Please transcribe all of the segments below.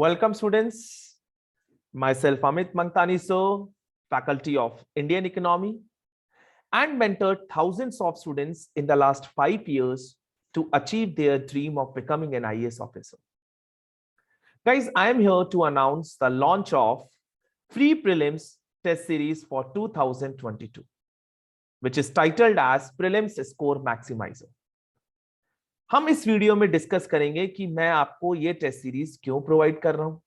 Welcome students, myself Amit Mangtani So, Faculty of Indian Economy, and mentored thousands of students in the last 5 years to achieve their dream of becoming an IAS officer. Guys, I am here to announce the launch of free prelims test series for 2022, which is titled as Prelims Score Maximizer. हम इस video में discuss करेंगे कि मैं आपको ये test series क्यों provide कर रहा हूं,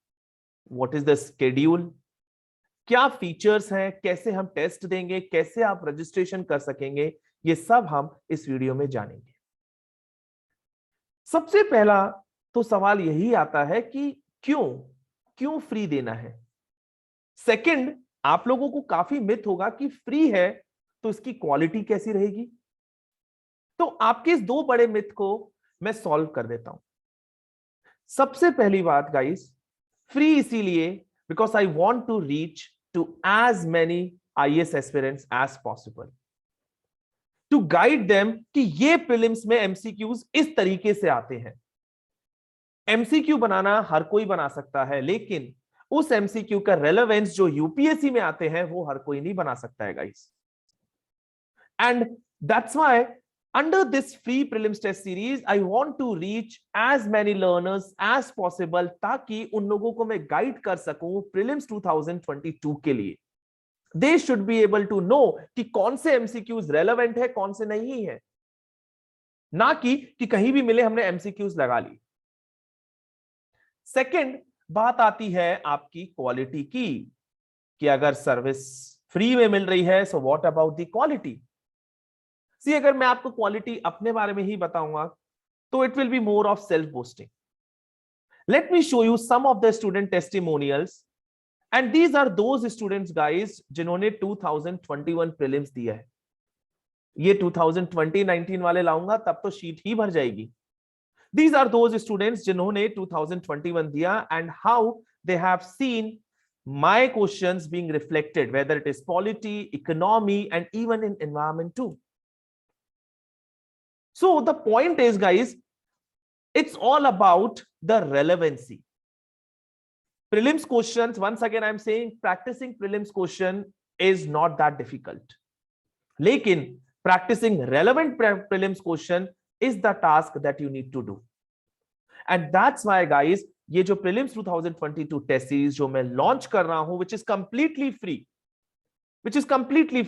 व्हाट इज द शेड्यूल, क्या फीचर्स हैं, कैसे हम टेस्ट देंगे, कैसे आप रजिस्ट्रेशन कर सकेंगे, ये सब हम इस वीडियो में जानेंगे। सबसे पहला तो सवाल यही आता है कि क्यों फ्री देना है। सेकंड, आप लोगों को काफी मिथ होगा कि फ्री है तो इसकी क्वालिटी कैसी रहेगी। तो आपके इस दो बड़े मिथ को मैं सॉल्व कर देता हूं। सबसे पहली बात गाइस, फ्री इसीलिए because I want to reach to as many IAS aspirants as possible, to guide them कि ये प्रीलिम्स में एमसीक्यूज इस तरीके से आते हैं। एमसीक्यू बनाना हर कोई बना सकता है, लेकिन उस एमसीक्यू का रेलेवेंस जो यूपीएससी में आते हैं वो हर कोई नहीं बना सकता है guys. And that's why under this free prelims test series, I want to reach as many learners as possible ताकि उन लोगों को मैं गाइड कर सकूं prelims 2022 के लिए। They should be able to know कि कौन से MCQs relevant है, कौन से नहीं है, ना कि कहीं भी मिले हमने MCQs लगा ली। सेकंड बात आती है आपकी क्वालिटी की, कि अगर सर्विस फ्री में मिल रही है, so what about the quality. See, अगर मैं आपको क्वालिटी अपने बारे में ही बताऊंगा तो it will be more of self boasting. Let me show you some of the student testimonials, and these are those students guys जिन्होंने 2021 प्रीलिम्स दिया है। ये 2020-19 वाले लाऊंगा तब तो शीट ही भर जाएगी। दीज आर दोज स्टूडेंट्स जिन्होंने 2021 दिया, and how they have seen my questions being reflected, whether it is polity, economy, and even in environment too. So the point is, guys, it's all about the relevancy. Prelims questions, once again I'm saying, practicing prelims question is not that difficult. Lekin practicing relevant prelims question is the task that you need to do. And that's why, guys, ये जो prelims 2022 test series जो मैं launch कर रहा हूं, which is completely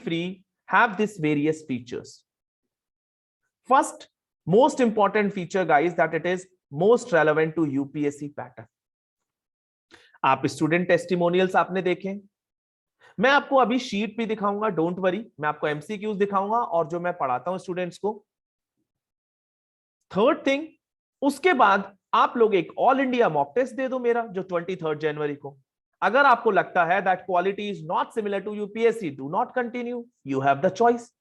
free, have these various features. First, most important feature, guys, that it is most relevant to UPSC pattern. आप student testimonials आपने देखे, मैं आपको अभी शीट भी दिखाऊंगा, डोंट वरी, मैं आपको एमसीक्यूज दिखाऊंगा और जो मैं पढ़ाता हूं स्टूडेंट्स को। थर्ड थिंग, उसके बाद आप लोग एक ऑल इंडिया मॉक टेस्ट दे दो मेरा, जो 23 जनवरी को। अगर आपको लगता है that quality is not similar to UPSC, do not continue, you have the choice.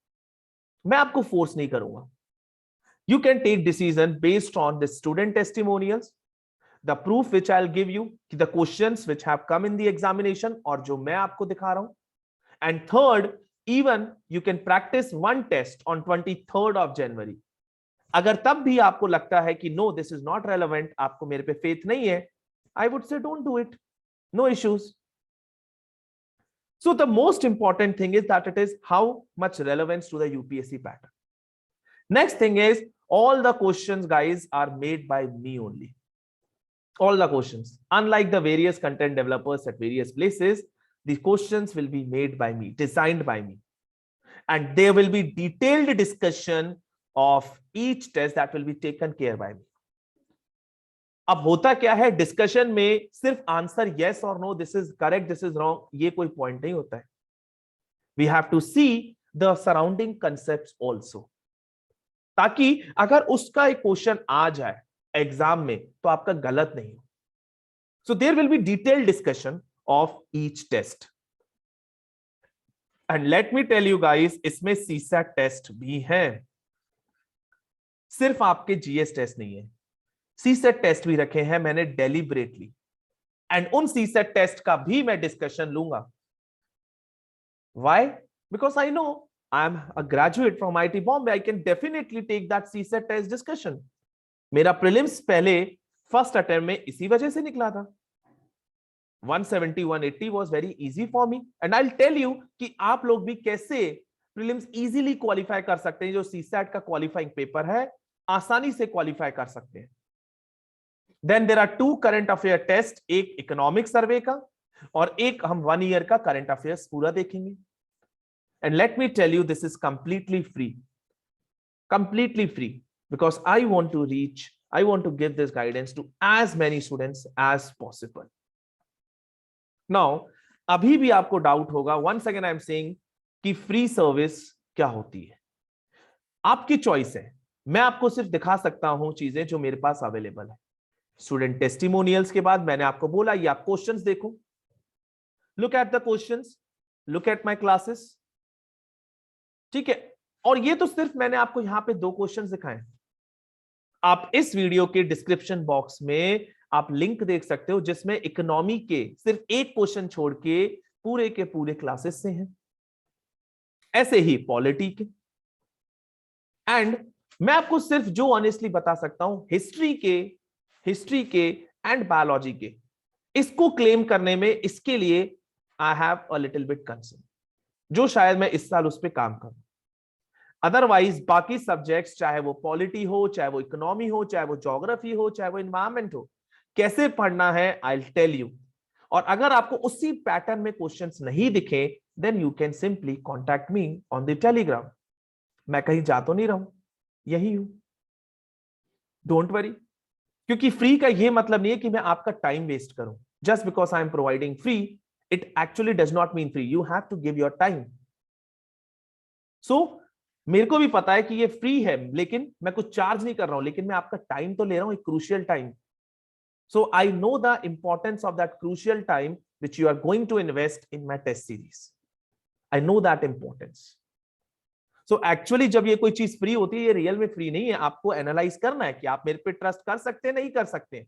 मैं आपको फोर्स नहीं करूंगा। You can take decision based on the student testimonials, the proof which I'll give you, the questions which have come in the examination और जो मैं आपको दिखा रहा हूं। And third, even you can practice one test on 23rd of January. अगर तब भी आपको लगता है कि no, this is not relevant, आपको मेरे पे faith नहीं है, I would say don't do it, no issues. So the most important thing is that it is how much relevance to the UPSC pattern. Next thing is, all the questions, guys, are made by me only. All the questions, unlike the various content developers at various places, the questions will be made by me, designed by me, and there will be detailed discussion of each test that will be taken care by me. अब होता क्या है, discussion में सिर्फ answer yes or no, this is correct, this is wrong, ये कोई point नहीं होता है। We have to see the surrounding concepts also, ताकि अगर उसका एक क्वेश्चन आ जाए एग्जाम में तो आपका गलत नहीं हो। So there will be detailed discussion of each test. And let me tell you guys, इसमें सीसैट टेस्ट भी है, सिर्फ आपके जीएस टेस्ट नहीं है, सीसैट टेस्ट भी रखे हैं मैंने डेलिबरेटली, एंड उन सीसैट टेस्ट का भी मैं डिस्कशन लूंगा। Why? Because I know I am a graduate from IIT Bombay. I can definitely take that CSET test discussion. मेरा prelims पहले फर्स्ट अटेम्प्ट में इसी वजह से निकला था। 170 180 was very easy for me and I'll tell you कि आप लोग भी कैसे प्रीलिम्स इजीली क्वालिफाई कर सकते हैं। जो सीसैट का क्वालिफाइंग पेपर है आसानी से क्वालिफाई कर सकते हैं। Then there are 2 current affair test, एक इकोनॉमिक सर्वे का और एक हम 1 ईयर का करंट अफेयर्स पूरा देखेंगे। And let me tell you this is completely free because I want to give this guidance to as many students as possible. Now अभी भी आपको डाउट होगा, once again I am saying कि free service क्या होती है। आपकी choice है, मैं आपको सिर्फ दिखा सकता हूं चीजें जो मेरे पास अवेलेबल है। स्टूडेंट टेस्टिमोनियल्स के बाद मैंने आपको बोला ये आप क्वेश्चंस देखो, look at the questions, look at my classes, ठीक है। और ये तो सिर्फ मैंने आपको यहां पे 2 क्वेश्चंस दिखाए। आप इस वीडियो के डिस्क्रिप्शन बॉक्स में आप लिंक देख सकते हो जिसमें इकोनॉमी के सिर्फ एक क्वेश्चन छोड़ के पूरे क्लासेस से हैं। ऐसे ही पॉलिटी के, एंड मैं आपको सिर्फ जो ऑनेस्टली बता सकता हूं हिस्ट्री के एंड बायोलॉजी के, इसको क्लेम करने में इसके लिए I have a little bit concern, जो शायद मैं इस साल उस पर काम करूं। अदरवाइज बाकी सब्जेक्ट्स, चाहे वो पॉलिटी हो, चाहे वो इकोनॉमी हो, चाहे वो ज्योग्राफी हो, चाहे वो एनवायरमेंट हो, कैसे पढ़ना है आई विल टेल यू। और अगर आपको उसी पैटर्न में क्वेश्चंस नहीं दिखे then you can simply contact me on the Telegram. मैं कहीं जा तो नहीं रहा हूं, यही हूं, डोंट वरी। क्योंकि फ्री का ये मतलब नहीं है कि मैं आपका टाइम वेस्ट करूं। Just because I am providing free it actually does not mean free, you have to give your time. So मेरे को भी पता है कि ये फ्री है, लेकिन मैं कुछ चार्ज नहीं कर रहा हूं, लेकिन मैं आपका टाइम तो ले रहा हूं, एक crucial time. So I know the importance of that crucial time which you are going to invest in my test series. I know that importance. So actually जब ये कोई चीज फ्री होती है, ये रियल में फ्री नहीं है। आपको एनालाइज करना है कि आप मेरे पे ट्रस्ट कर सकते हैं, नहीं कर सकते।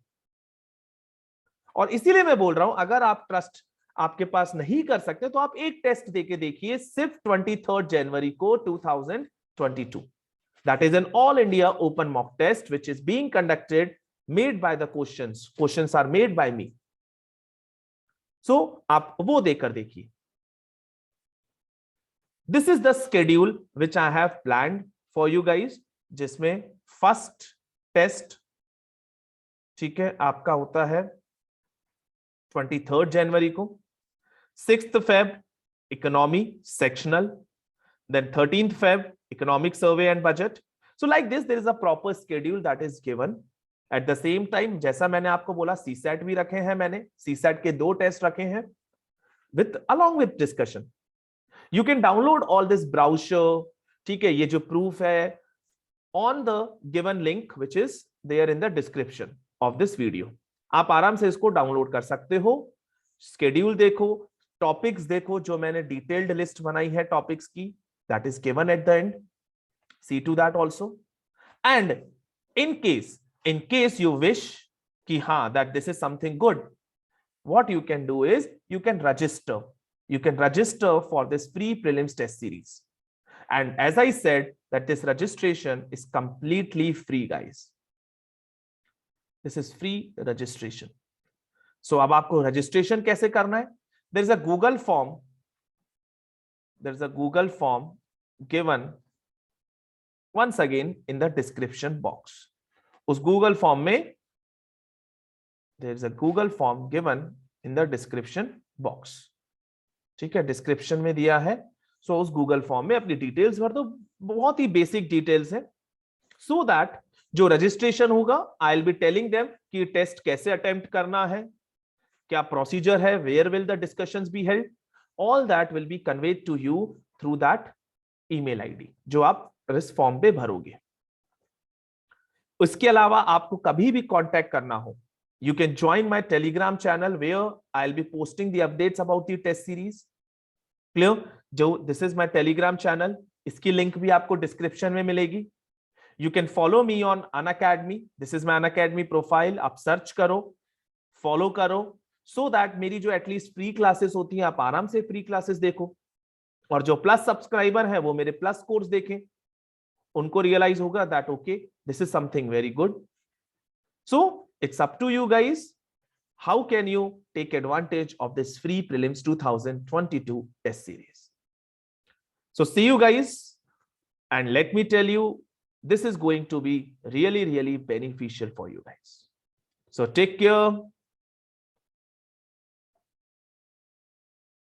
और इसीलिए मैं बोल रहा हूं अगर आप ट्रस्ट आपके पास नहीं कर सकते तो आप एक टेस्ट देके देखिए, सिर्फ 23 जनवरी को 2022। That is an all India open mock test which is being conducted, made by the questions are made by me. So आप वो देकर देखिए। This is the schedule which I have planned for you guys, जिसमें first test, ठीक है, आपका होता है 23 जनवरी को, 6th Feb economy sectional, then 13th Feb economic survey and budget. So like this there is a proper schedule that is given. At the same time जैसा मैंने आपको बोला सीसैट भी रखे हैं, मैंने सीसैट के 2 टेस्ट रखे हैं with along with discussion. You can download all this brochure, ठीक है, ये जो प्रूफ है on the given link which is there in the description of this video. आप आराम से इसको डाउनलोड कर सकते हो। स्केड्यूल देखो, टॉपिक्स देखो, जो मैंने डिटेल्ड लिस्ट बनाई है टॉपिक्स की, that is given at the end. See to that also. And in case you wish ki that this is something good, what you can do is you can register for this free prelims test series. And as I said that this registration is completely free, guys. This is free registration. So अब आपको registration कैसे करना है? There is a Google form. There's a Google form given once again in the description box. उस Google form में there's a Google form given in the description box. ठीक है, description में दिया है। सो उस Google form में अपनी डिटेल्स भर दो, बहुत ही बेसिक डिटेल्स है। सो दैट जो रजिस्ट्रेशन होगा I will be telling them कि टेस्ट कैसे अटेम्प्ट करना है, क्या प्रोसीजर है, where will the discussions be held, all that will be conveyed to you through that email ID जो आप इस फॉर्म पे भरोगे। उसके अलावा आपको कभी भी कांटेक्ट करना हो, you can join my telegram channel where I'll be posting the updates about the test series. Clear? जो this is my telegram channel, इसकी लिंक भी आपको डिस्क्रिप्शन में मिलेगी। You can follow me on Unacademy. This is my Unacademy profile. आप search करो, follow करो, so that मेरी जो एटलीस्ट फ्री क्लासेस होती हैं आप आराम से फ्री क्लासेस देखो, और जो प्लस सब्सक्राइबर है वो मेरे प्लस कोर्स देखें, उनको रियलाइज होगा that okay this is something very good. So it's up to you guys, how can you take advantage of this free prelims 2022 test series. So see you guys, and let me tell you, this is going to be really beneficial for you guys. So take care.